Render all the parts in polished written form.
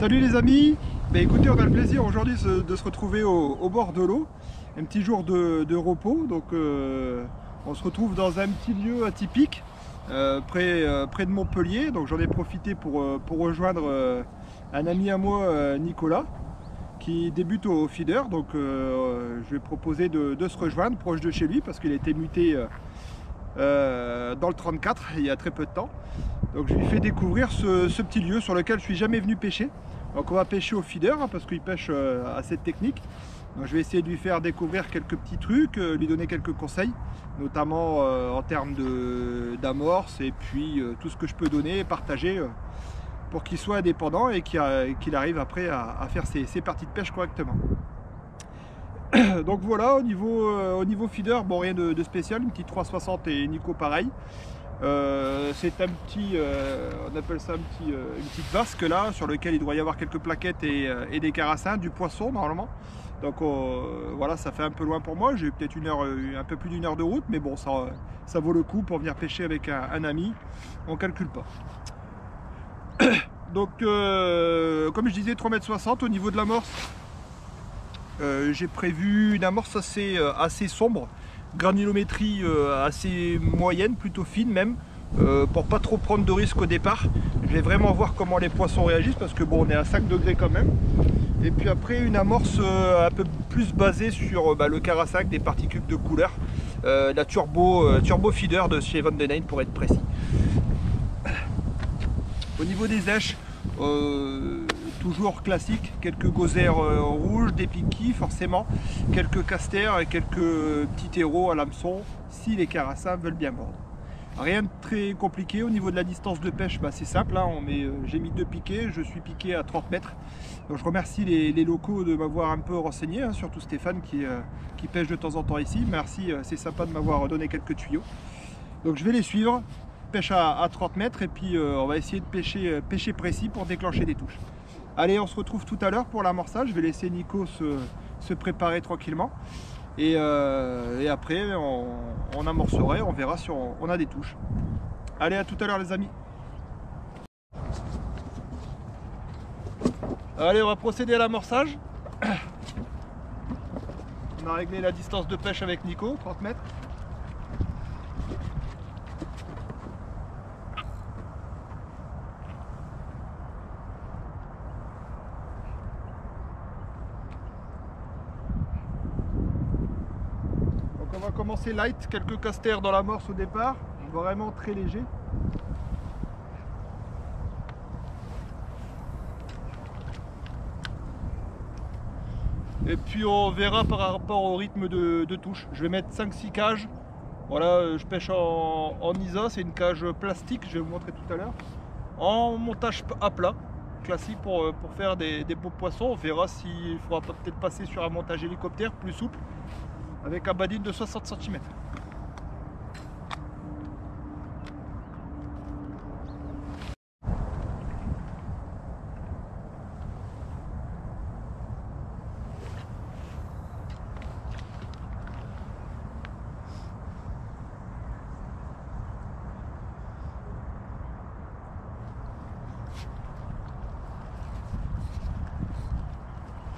Salut les amis, écoutez, on a le plaisir aujourd'hui de se retrouver au bord de l'eau, un petit jour de repos. Donc on se retrouve dans un petit lieu atypique près de Montpellier. Donc j'en ai profité pour rejoindre un ami à moi, Nicolas, qui débute au feeder. Donc je lui ai proposé de se rejoindre proche de chez lui parce qu'il a été muté dans le 34 il y a très peu de temps. Donc je lui fais découvrir ce petit lieu sur lequel je suis jamais venu pêcher. Donc on va pêcher au feeder hein, parce qu'il pêche à cette technique. Donc je vais essayer de lui faire découvrir quelques petits trucs, lui donner quelques conseils, notamment en termes d'amorce et puis tout ce que je peux donner et partager pour qu'il soit indépendant et qu'il arrive après à faire ses parties de pêche correctement. Donc voilà, au niveau feeder, bon, rien de spécial, une petite 360 et Nico pareil. C'est un petit, on appelle ça une petite vasque là, sur lequel il doit y avoir quelques plaquettes et des carassins, du poisson normalement. Donc voilà, ça fait un peu loin pour moi, j'ai peut-être un peu plus d'une heure de route, mais bon, ça vaut le coup pour venir pêcher avec un ami, on calcule pas. Donc comme je disais, 3,60 m au niveau de l'amorce. J'ai prévu une amorce assez sombre, granulométrie assez moyenne, plutôt fine même, pour pas trop prendre de risques au départ. Je vais vraiment voir comment les poissons réagissent parce que bon, on est à 5 degrés quand même. Et puis après une amorce un peu plus basée sur le carassac, des particules de couleur, la turbo feeder de chez Van Den Eyck pour être précis. Au niveau des èches, toujours classique, quelques gozaires rouges, des piquis forcément, quelques casters et quelques petits terreaux à l'hameçon si les carassins veulent bien mordre. Rien de très compliqué. Au niveau de la distance de pêche, c'est simple, hein, j'ai mis 2 piquets, je suis piqué à 30 mètres. Donc je remercie les locaux de m'avoir un peu renseigné, hein, surtout Stéphane qui pêche de temps en temps ici. Merci, c'est sympa de m'avoir donné quelques tuyaux. Donc je vais les suivre, pêche à 30 mètres et puis on va essayer de pêcher précis pour déclencher des touches. Allez, on se retrouve tout à l'heure pour l'amorçage. Je vais laisser Nico se préparer tranquillement. Et après, on amorcera et on verra si on a des touches. Allez, à tout à l'heure les amis. Allez, on va procéder à l'amorçage. On a réglé la distance de pêche avec Nico, 30 mètres. On va commencer light, quelques casters dans l'amorce au départ, vraiment très léger. Et puis on verra par rapport au rythme de touche. Je vais mettre 5-6 cages. Voilà, je pêche en ISA, c'est une cage plastique, je vais vous montrer tout à l'heure. En montage à plat, classique pour faire des beaux poissons. On verra s'il faudra peut-être passer sur un montage hélicoptère plus souple, avec un badine de 60 cm.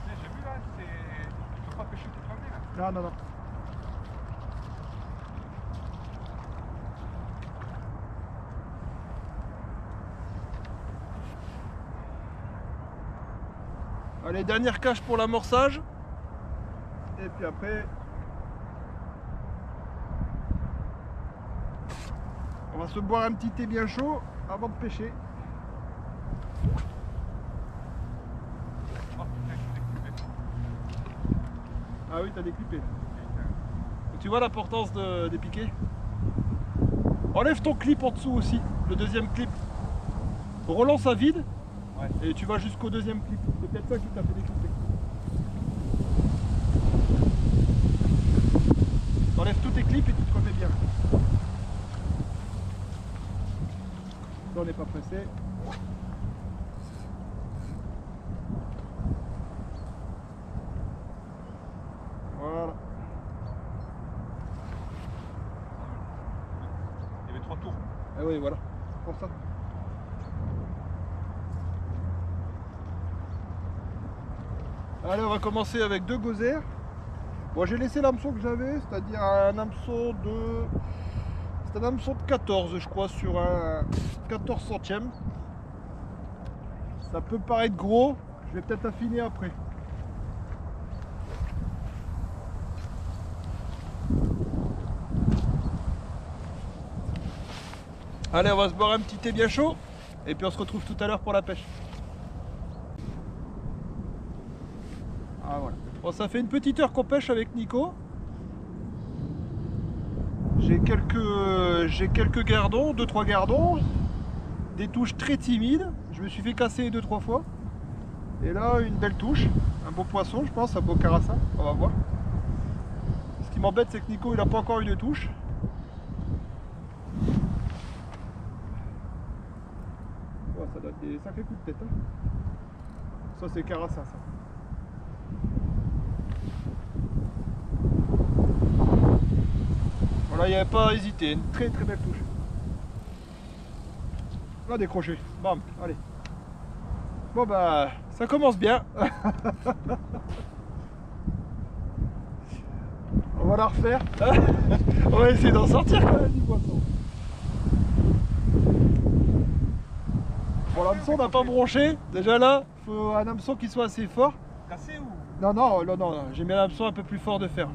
J'ai vu là, tu peux pas pêcher toute la journée là. Non, non, non. Allez, dernière cage pour l'amorçage. Et puis après, on va se boire un petit thé bien chaud avant de pêcher. Oh putain, je suis découpé. Ah oui, t'as déclippé. Tu vois l'importance des piquets. Enlève ton clip en dessous aussi, le deuxième clip. Relance à vide. Ouais. Et tu vas jusqu'au deuxième clip. C'est peut-être ça qui t'a fait découper. Enlève tous tes clips et tu te remets bien. Là, on n'est pas pressé. Voilà. Il y avait 3 tours. Ah oui, voilà. Pour ça. Allez, on va commencer avec 2 gosaires. Bon, j'ai laissé l'hameçon que j'avais, c'est-à-dire un hameçon de... C'est un hameçon de 14, je crois, sur un 14 centièmes. Ça peut paraître gros, je vais peut-être affiner après. Allez, on va se boire un petit thé bien chaud et puis on se retrouve tout à l'heure pour la pêche. Ah voilà. Bon, ça fait une petite heure qu'on pêche avec Nico. J'ai quelques gardons, 2-3 gardons, des touches très timides. Je me suis fait casser 2-3 fois. Et là, une belle touche, un beau poisson, je pense, un beau carassin. On va voir. Ce qui m'embête, c'est que Nico, il n'a pas encore eu de touche. Oh, ça donne des sacrés coups de tête. Hein. Ça, c'est carassin, ça. Voilà, il n'y avait pas à hésiter, une très très belle touche. On va décrocher, bam, allez. Bon bah, ça commence bien. On va la refaire. On va essayer d'en sortir quand même du poisson. Bon, l'hameçon n'a pas bronché. Déjà là, il faut un hameçon qui soit assez fort. Cassé ou? Non, j'ai mis un hameçon un peu plus fort de fer.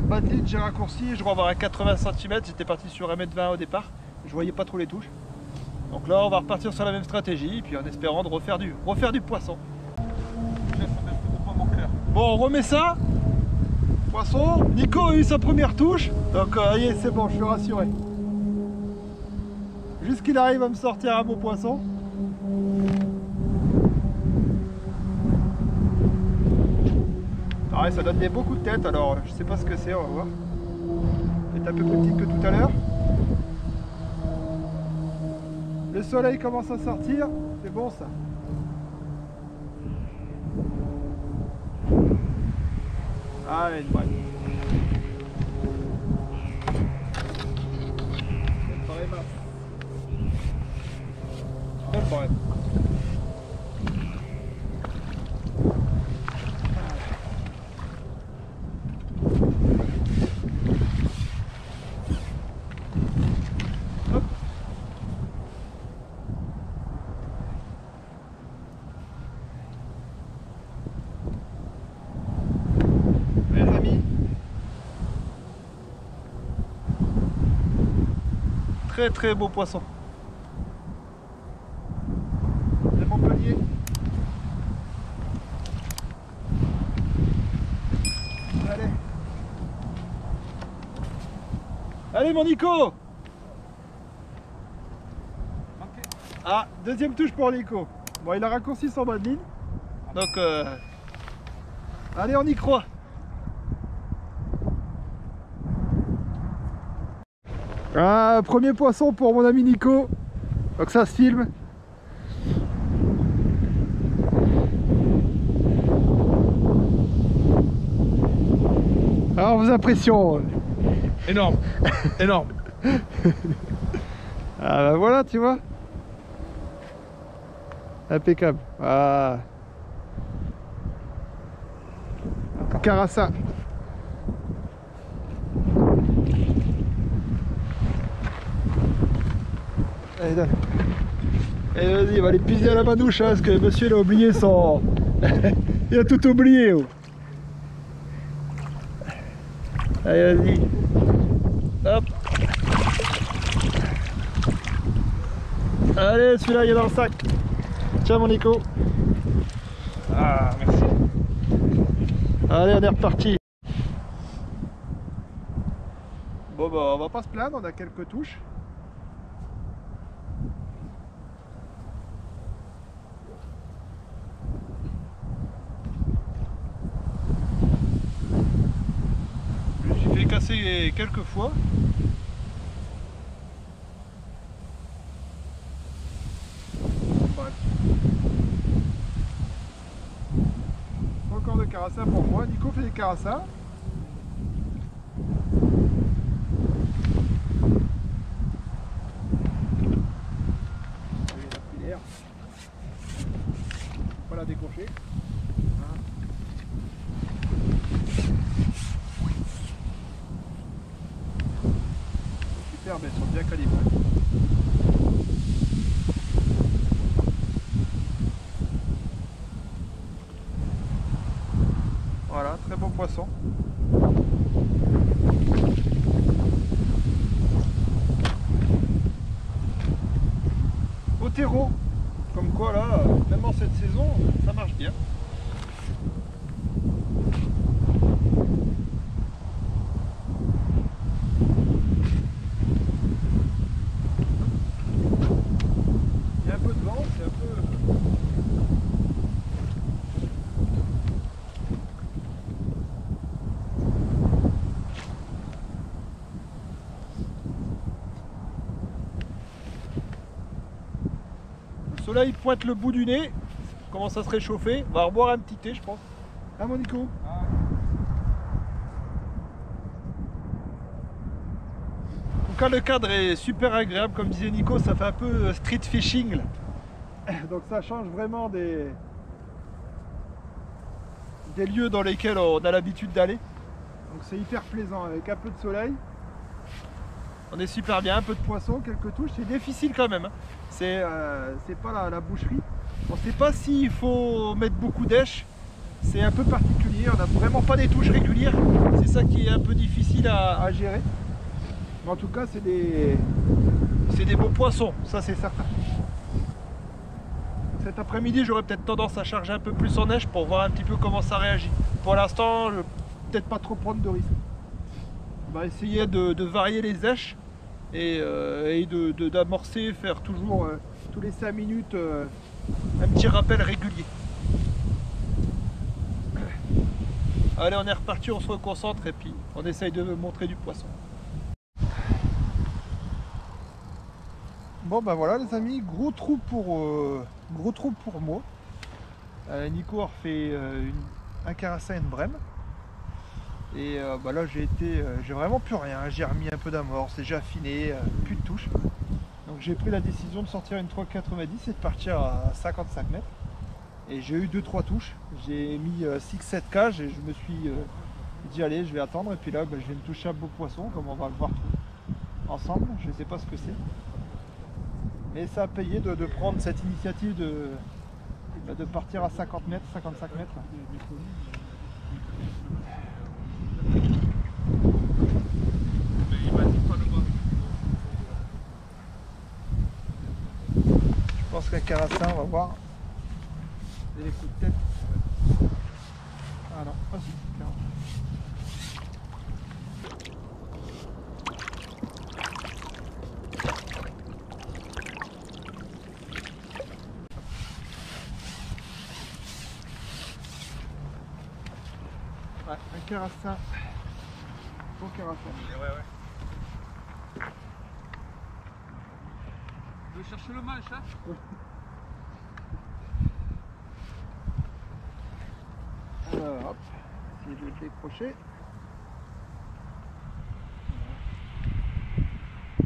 Bas de ligne, j'ai raccourci, je dois avoir à 80 cm, j'étais parti sur 1,20 m au départ, je voyais pas trop les touches. Donc là on va repartir sur la même stratégie, puis en espérant de refaire du poisson. Bon, on remet ça, poisson, Nico a eu sa première touche, donc allez, c'est bon, je suis rassuré. Juste qu'il arrive à me sortir un beau poisson. Pareil, ça donne beaucoup de tête, alors je sais pas ce que c'est, on va voir. Elle est un peu plus petite que tout à l'heure. Le soleil commence à sortir, c'est bon ça. Allez, une vraie. Elle paraît mince. Elle paraît. Très très beau poisson. C'est Montpellier. Allez. Allez mon Nico. Okay. Ah, deuxième touche pour Nico. Bon, il a raccourci son bas de ligne. Donc allez, on y croit. Ah, premier poisson pour mon ami Nico. Donc ça se filme. Alors vos impressions. Énorme. Énorme. Ah bah voilà, tu vois. Impeccable. Ah. Carassin. Allez, donne. Allez, vas-y, on va aller puiser à la manouche, hein, parce que monsieur il a oublié son... il a tout oublié. Oh. Allez, vas-y. Hop. Allez, celui-là il est dans le sac. Tiens mon Nico. Ah, merci. Allez, on est reparti. Bon bah on va pas se plaindre, on a quelques touches. Je me suis fait casser quelques fois. Encore de carassin pour moi. Nico fait des carassins. Voilà, à décrocher. Super, mais elles sont bien calibrées. Voilà, très beau poisson. Au terreau, comme quoi là, même en cette saison, ça marche bien. Il y a un peu de vent, c'est un peu... Le soleil pointe le bout du nez, commence à se réchauffer, on va reboire un petit thé je pense. Ah mon Nico? En tout cas le cadre est super agréable, comme disait Nico, ça fait un peu street fishing là. Donc ça change vraiment des lieux dans lesquels on a l'habitude d'aller. Donc c'est hyper plaisant avec un peu de soleil. On est super bien, un peu de poisson, quelques touches, c'est difficile quand même. Hein. C'est pas la boucherie. On ne sait pas s'il faut mettre beaucoup d'èches. C'est un peu particulier, on n'a vraiment pas des touches régulières. C'est ça qui est un peu difficile à gérer. Mais en tout cas, c'est des beaux poissons, ça c'est certain. Cet après-midi, j'aurais peut-être tendance à charger un peu plus en neige pour voir un petit peu comment ça réagit. Pour l'instant, je ne vais peut-être pas trop prendre de risques. On va essayer de varier les èches et d'amorcer, faire toujours tous les 5 minutes un petit rappel régulier. Allez, on est reparti, on se reconcentre et puis on essaye de montrer du poisson. Bon ben voilà les amis, gros trou pour moi. Nico a refait un carassin et une brème. Et bah là j'ai vraiment plus rien, j'ai remis un peu d'amorce, j'ai affiné, plus de touches. Donc j'ai pris la décision de sortir une 3,90 et de partir à 55 mètres. Et j'ai eu 2-3 touches, j'ai mis 6-7 cages et je me suis dit allez je vais attendre. Et puis là bah, je viens de toucher un beau poisson comme on va le voir ensemble, je ne sais pas ce que c'est. Mais ça a payé de prendre cette initiative de partir à 50 mètres, 55 mètres. Je pense qu'un carassin, on va voir. Et les coups de tête. Ah non, pas si. Ouais, un carassin. Bon carassin. Ouais. Tu veux chercher le manche, hein? Oui. Alors, hop, essayer de le décrocher. Je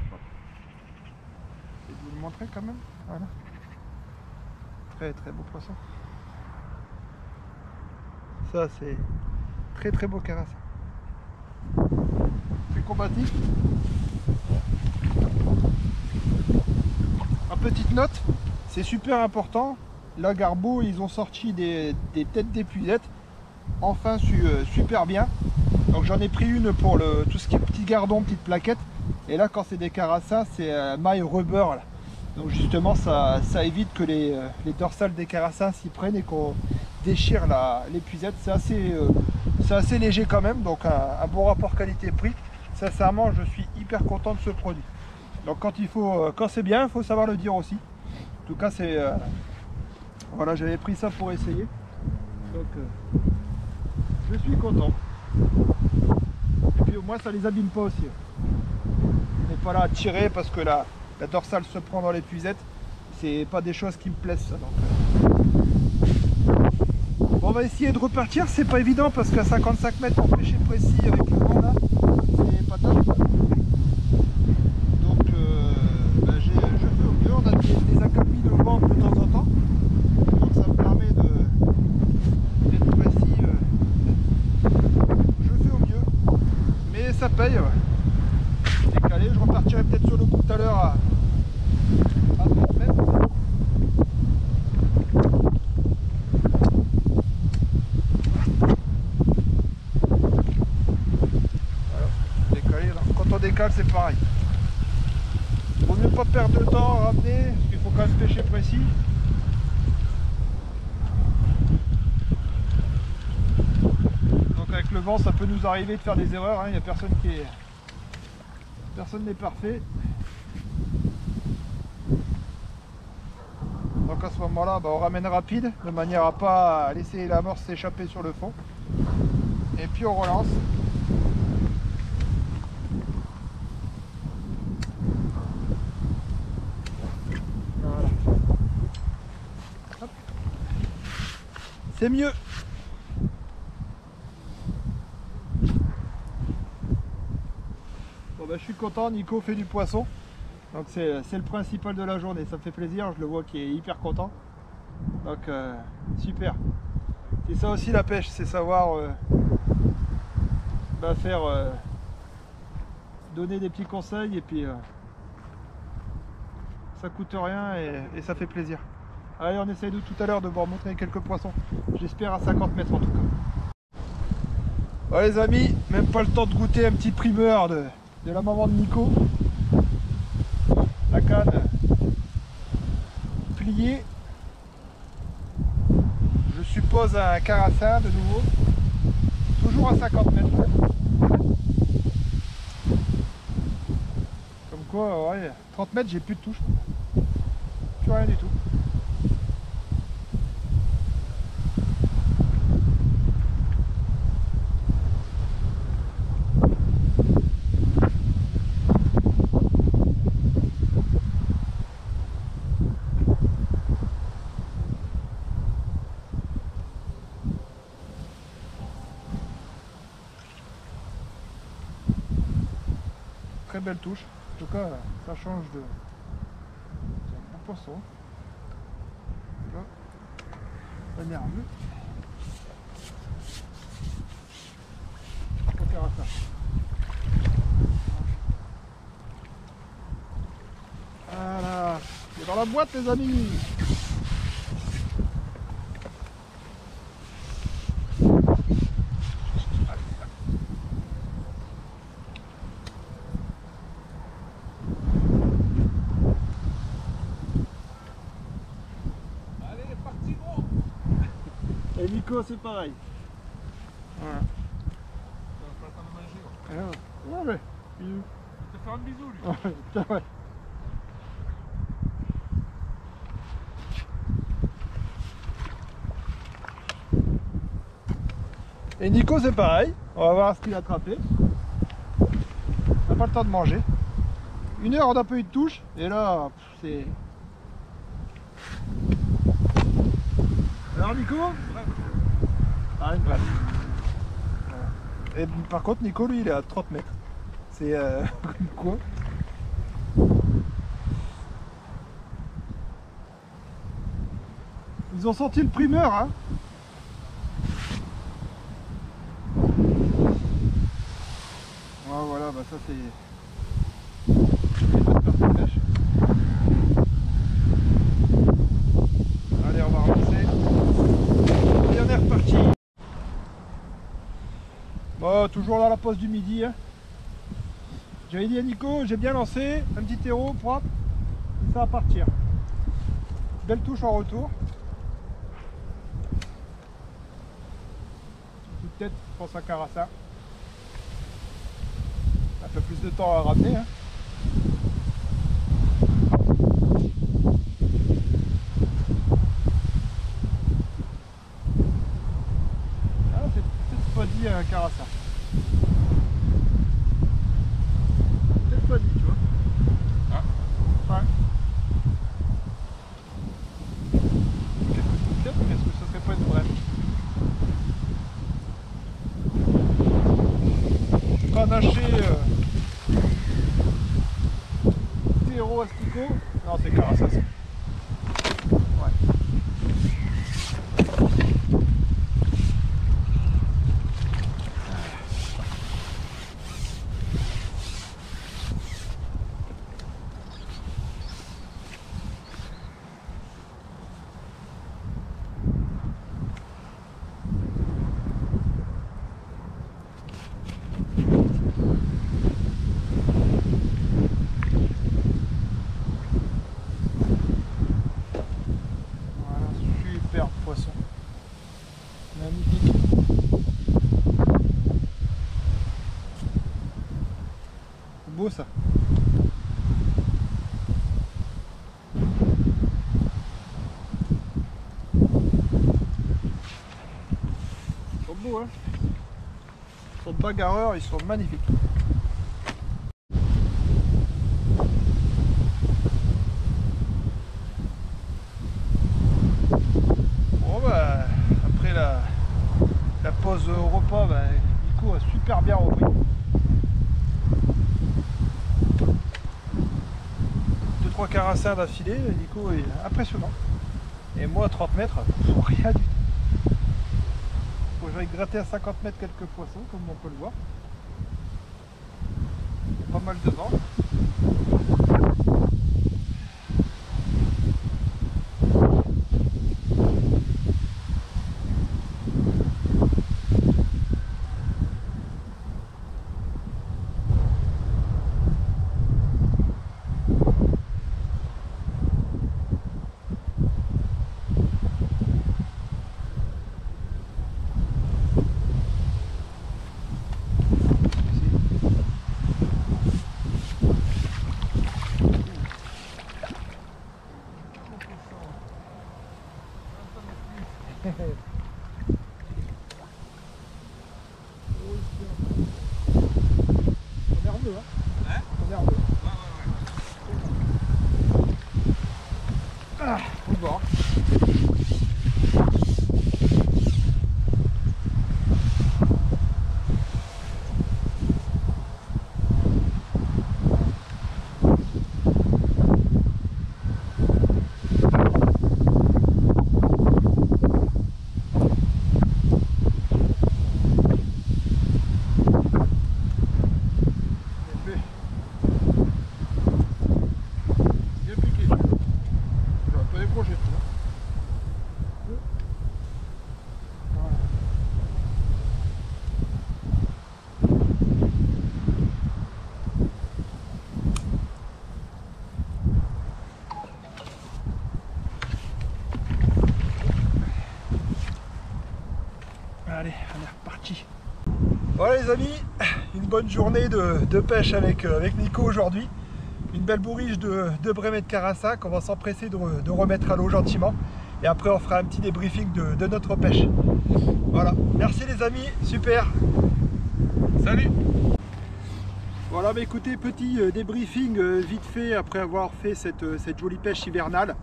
vais vous le montrer quand même. Voilà. Très très beau poisson. Ça c'est très beau carassin. C'est combatif. En petite note, c'est super important. Là Garbeau, ils ont sorti des têtes d'épuisette. Enfin super bien. Donc j'en ai pris une pour tout ce qui est petit gardon, petite plaquette. Et là quand c'est des carassins, c'est maille rubber là. Donc justement ça évite que les dorsales des carassins s'y prennent et qu'on déchire l'épuisette. C'est assez léger quand même, donc un bon rapport qualité-prix. Sincèrement, je suis hyper content de ce produit. Donc quand c'est bien, il faut savoir le dire aussi. En tout cas, voilà, j'avais pris ça pour essayer. Donc je suis content. Et puis au moins ça les abîme pas aussi. On n'est pas là à tirer parce que la dorsale se prend dans l'épuisette. C'est pas des choses qui me plaisent ça. Donc, bon, on va essayer de repartir, c'est pas évident parce qu'à 55 mètres pour pêcher précis avec le vent là, c'est pas top. Donc je fais au mieux, on a des accalmies de vent de temps en temps. Donc ça me permet pareil, ouais. Décalé, je repartirai peut-être sur le coup tout à l'heure à 30 mètres. Voilà, décalé là. Quand on décale c'est pareil. Vaut mieux pas perdre de temps à ramener, parce qu'il faut quand même pêcher précis. Donc avec le vent ça peut nous arriver de faire des erreurs, hein. Il n'y a personne qui est... Personne n'est parfait. Donc à ce moment-là, on ramène rapide, de manière à pas laisser l'amorce s'échapper sur le fond. Et puis on relance. Voilà. Hop. C'est mieux. Bon, je suis content, Nico fait du poisson. Donc c'est le principal de la journée, ça me fait plaisir, je le vois qui est hyper content. Donc super. C'est ça aussi la pêche, c'est savoir faire donner des petits conseils et puis ça coûte rien et ça fait plaisir. Allez, on essaye de tout à l'heure de vous remontrer quelques poissons. J'espère à 50 mètres en tout cas. Bon les amis, même pas le temps de goûter un petit primeur de la maman de Nico. La canne pliée. Je suppose un carassin de nouveau. Toujours à 50 mètres. Comme quoi, ouais, 30 mètres, j'ai plus de touche. Plus rien du tout. Très belle touche. En tout cas, ça change de... C'est un bon poisson. Là, pas nerveux. On va faire à ça. Voilà. Il est dans la boîte, les amis. Et Nico, c'est pareil. Voilà. Pas le temps de manger. Ouais, mais... Il te fait un bisou, lui. Ouais, putain, ouais. Et Nico, c'est pareil. On va voir ce qu'il a attrapé. On n'a pas le temps de manger. 1 heure, on n'a pas eu de touche. Et là, c'est... Alors Nico? Ah, une brève. Voilà. Et par contre, Nico, lui, il est à 30 mètres. C'est quoi? Ils ont sorti le primeur, hein. Ouais, voilà, ça c'est... Allez, on va relancer. Et on est reparti. Bon, toujours dans la pause du midi. Hein. J'avais dit à Nico, j'ai bien lancé, un petit terreau propre, ça va partir. Belle touche en retour. Toute tête, je pense à carassin. Un peu plus de temps à ramener. Hein. Ah, c'est peut-être pas dit un carassin. Peut-être pas dit, tu vois. Ah. Ouais. Quelques petites têtes, mais est-ce que ça serait pas une vraie? Panaché terreau asticot. Non, c'est carassin. Ouais. beau ça. Ils sont beaux, hein. Ils sont bagarreurs, ils sont magnifiques. Bon bah, après la pause au repas, bah, Nico a super bien repris. 2-3 carassins d'affilée, Nico est impressionnant. Et moi à 30 mètres, rien du tout. Bon, je vais gratter à 50 mètres quelques poissons, comme on peut le voir. Il y a pas mal de vent. Nerveux, hein? Hein? Nerveux. Ouais. Ah, au bord. Allez, on est reparti. Voilà les amis, une bonne journée de pêche avec Nico aujourd'hui. Une belle bourriche de brémets de carassin qu'on va s'empresser de remettre à l'eau gentiment. Et après on fera un petit débriefing de notre pêche. Voilà, merci les amis, super. Salut. Voilà, bah écoutez, petit débriefing vite fait après avoir fait cette jolie pêche hivernale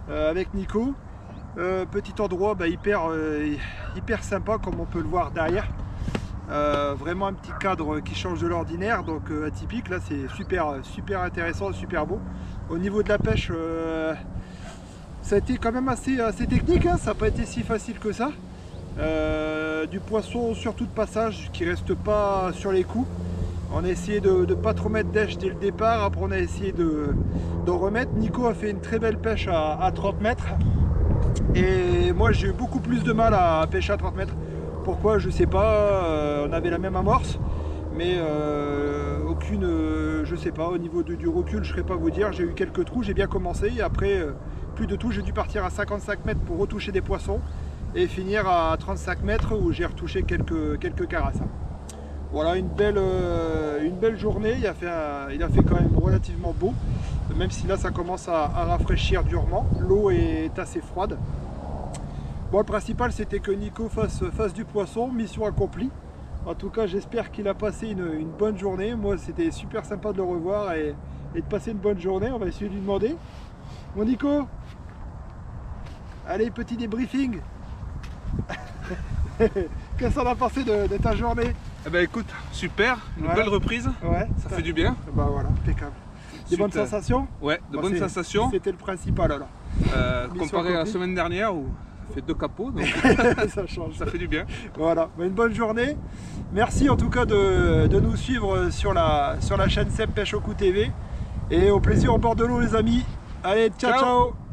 avec Nico. Petit endroit bah, hyper sympa comme on peut le voir derrière. Vraiment un petit cadre qui change de l'ordinaire, donc atypique. Là c'est super intéressant, super beau. Au niveau de la pêche, ça a été quand même assez technique, hein, ça n'a pas été si facile que ça. Du poisson surtout de passage qui reste pas sur les coups. On a essayé de ne pas trop mettre d'èche dès le départ, après on a essayé d'en remettre. Nico a fait une très belle pêche à 30 mètres. Et moi j'ai eu beaucoup plus de mal à pêcher à 30 mètres. Pourquoi je sais pas, on avait la même amorce, mais aucune, je sais pas, au niveau du recul je ne saurais pas vous dire. J'ai eu quelques trous, j'ai bien commencé et après plus de tout, j'ai dû partir à 55 mètres pour retoucher des poissons et finir à 35 mètres où j'ai retouché quelques carassins. Voilà, une belle journée. Il a fait quand même relativement beau, même si là ça commence à rafraîchir durement. L'eau est assez froide. Bon, le principal c'était que Nico fasse du poisson, mission accomplie. En tout cas j'espère qu'il a passé une bonne journée. Moi c'était super sympa de le revoir et de passer une bonne journée. On va essayer de lui demander. Mon Nico, allez, petit débriefing. Qu'est-ce qu'on a pensé de ta journée? Eh ben écoute, super, une belle reprise, ouais, ça fait du bien. Bah voilà, impeccable. Des bonnes sensations? Ouais, de bonnes sensations. C'était le principal alors. Comparé à la semaine dernière où ça fait 2 capots, donc ça change. Ça fait du bien. Voilà, bah, une bonne journée. Merci en tout cas de nous suivre sur la chaîne Seb Pêche au Coup TV. Et au plaisir au bord de l'eau les amis. Allez, ciao ciao.